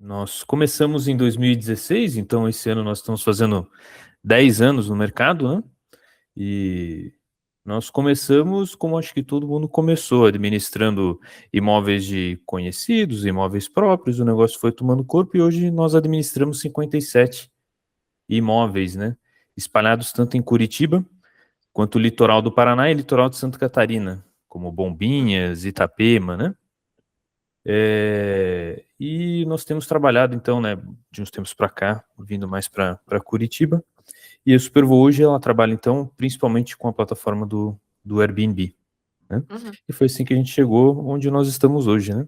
Nós começamos em 2016, então esse ano nós estamos fazendo 10 anos no mercado, né? E nós começamos como acho que todo mundo começou, administrando imóveis de conhecidos, imóveis próprios, o negócio foi tomando corpo e hoje nós administramos 57 imóveis, né? Espalhados tanto em Curitiba, quanto o litoral do Paraná e litoral de Santa Catarina, como Bombinhas, Itapema, né? E nós temos trabalhado, então, né, de uns tempos para cá, vindo mais para Curitiba. E a Supervoo hoje, ela trabalha, então, principalmente com a plataforma do Airbnb, né? Uhum. E foi assim que a gente chegou onde nós estamos hoje, né?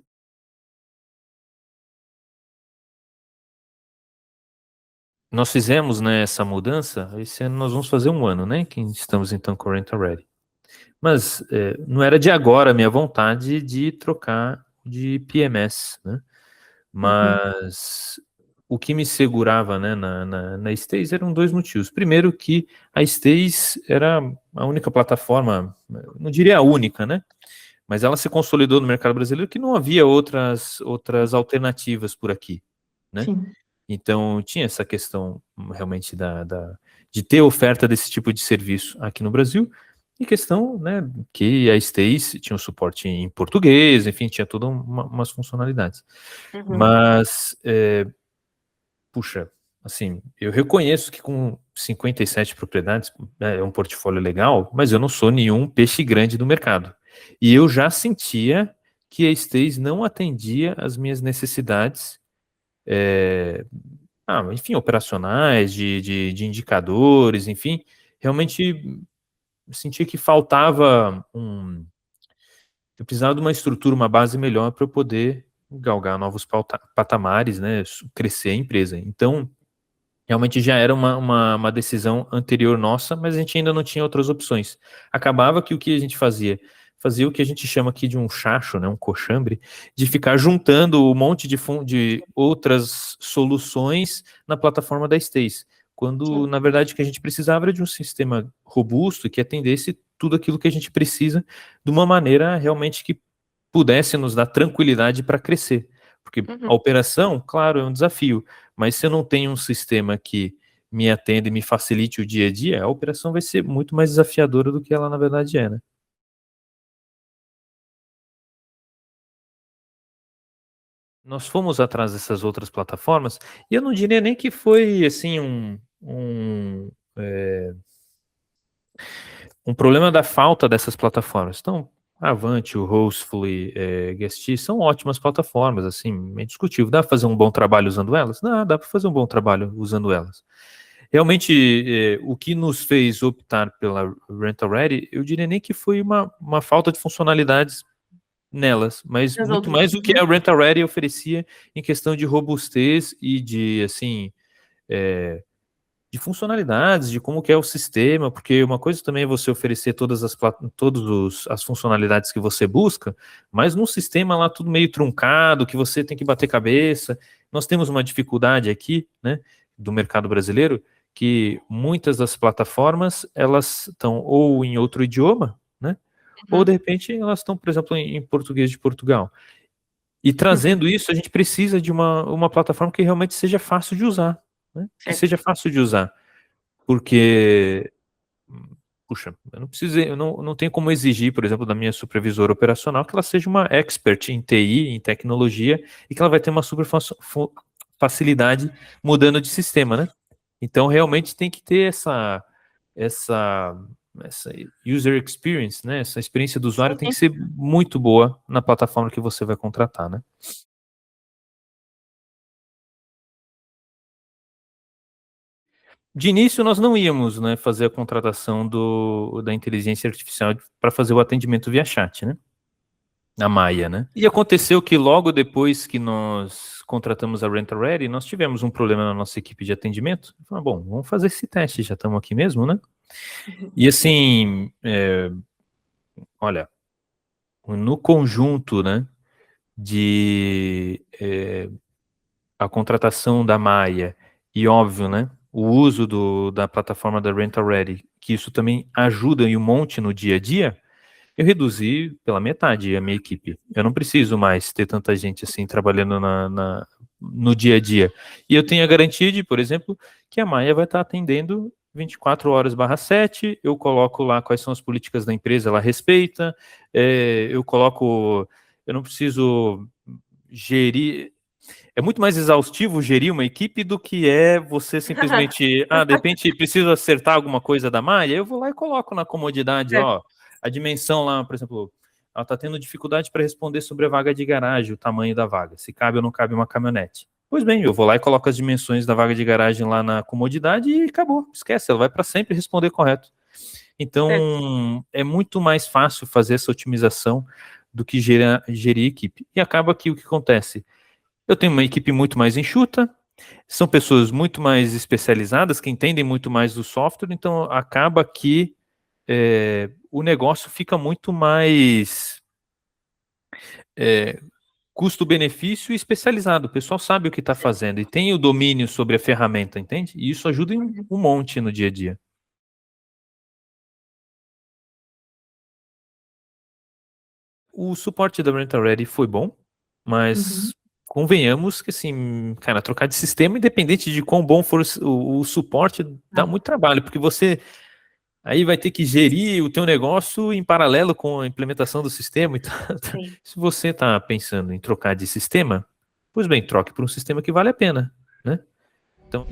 Nós fizemos, né, essa mudança, esse ano nós vamos fazer um ano, né, que estamos, então, com o Rent Ready. Mas não era de agora a minha vontade de trocar de PMS, né? Uhum. Mas o que me segurava, né, na Stace eram dois motivos. Primeiro que a Stace era a única plataforma, não diria a única, né? Mas ela se consolidou no mercado brasileiro que não havia outras alternativas por aqui, né? Sim. Então tinha essa questão realmente de ter oferta desse tipo de serviço aqui no Brasil. E questão, né, que a Stace tinha um suporte em português, enfim, tinha todas umas funcionalidades. Uhum. Mas, puxa, assim, eu reconheço que com 57 propriedades é um portfólio legal, mas eu não sou nenhum peixe grande do mercado. E eu já sentia que a Stace não atendia às minhas necessidades, enfim, operacionais, de indicadores, enfim, realmente sentia que faltava eu precisava de uma estrutura, uma base melhor para eu poder galgar novos patamares, né, crescer a empresa. Então, realmente já era uma decisão anterior nossa, mas a gente ainda não tinha outras opções. Acabava que o que a gente fazia? Fazia o que a gente chama aqui de um chacho, né, um coxambre, de ficar juntando um monte de outras soluções na plataforma da Stace, quando, Sim. na verdade, o que a gente precisava era de um sistema robusto que atendesse tudo aquilo que a gente precisa de uma maneira realmente que pudesse nos dar tranquilidade para crescer. Porque a Uhum. operação, claro, é um desafio, mas se eu não tenho um sistema que me atenda e me facilite o dia a dia, a operação vai ser muito mais desafiadora do que ela na verdade é, né? Nós fomos atrás dessas outras plataformas e eu não diria nem que foi assim um problema da falta dessas plataformas. Então, a Avante, o Hostfully, Guesty são ótimas plataformas, assim, é indiscutível. Dá para fazer um bom trabalho usando elas? Dá para fazer um bom trabalho usando elas. Realmente, o que nos fez optar pela Rental Ready, eu diria nem que foi uma falta de funcionalidades nelas, mas Das muito outras. mais do que Uhum. a Rental Ready oferecia em questão de robustez e de, assim, de funcionalidades, de como que é o sistema, porque uma coisa também é você oferecer todas as funcionalidades que você busca, mas num sistema lá tudo meio truncado, que você tem que bater cabeça. Nós temos uma dificuldade aqui, né, do mercado brasileiro, que muitas das plataformas, elas estão ou em outro idioma, né, ou de Uhum. repente elas estão, por exemplo, em português de Portugal. E Uhum. trazendo isso, a gente precisa de uma plataforma que realmente seja fácil de usar, né, que Certo. seja fácil de usar. Porque, puxa, eu não tenho como exigir, por exemplo, da minha supervisora operacional que ela seja uma expert em TI, em tecnologia, e que ela vai ter uma super facilidade mudando de sistema, né? Então, realmente tem que ter essa, essa user experience, né? Essa experiência do usuário Sim, tem que sim. ser muito boa na plataforma que você vai contratar, né? De início, nós não íamos, né, fazer a contratação da inteligência artificial para fazer o atendimento via chat, né? A Maia, né? E aconteceu que logo depois que nós contratamos a Rent Ready, nós tivemos um problema na nossa equipe de atendimento. Falei, bom, vamos fazer esse teste, já estamos aqui mesmo, né? E assim, olha, no conjunto, né, de a contratação da Maia e óbvio, né, o uso da plataforma da Rent Ready, que isso também ajuda e um monte no dia a dia, eu reduzi pela metade a minha equipe. Eu não preciso mais ter tanta gente assim trabalhando no dia a dia. E eu tenho a garantia de, por exemplo, que a Maia vai estar atendendo 24 horas/7, eu coloco lá quais são as políticas da empresa, ela respeita, eu não preciso gerir. É muito mais exaustivo gerir uma equipe do que você simplesmente, de repente preciso acertar alguma coisa da malha, eu vou lá e coloco na comodidade, a dimensão lá, por exemplo, ela está tendo dificuldade para responder sobre a vaga de garagem, o tamanho da vaga, se cabe ou não cabe uma caminhonete. Pois bem, eu vou lá e coloco as dimensões da vaga de garagem lá na comodidade e acabou, esquece, ela vai para sempre responder correto. Então, é muito mais fácil fazer essa otimização do que gerir equipe. E acaba que o que acontece? Eu tenho uma equipe muito mais enxuta, são pessoas muito mais especializadas, que entendem muito mais do software, então acaba que o negócio fica muito mais custo-benefício e especializado. O pessoal sabe o que está fazendo e tem o domínio sobre a ferramenta, entende? E isso ajuda em um monte no dia a dia. O suporte da Rental Ready foi bom, mas convenhamos que, assim, cara, trocar de sistema, independente de quão bom for o suporte, dá muito trabalho, porque você aí vai ter que gerir o teu negócio em paralelo com a implementação do sistema. Então, se você está pensando em trocar de sistema, pois bem, troque por um sistema que vale a pena, né? Então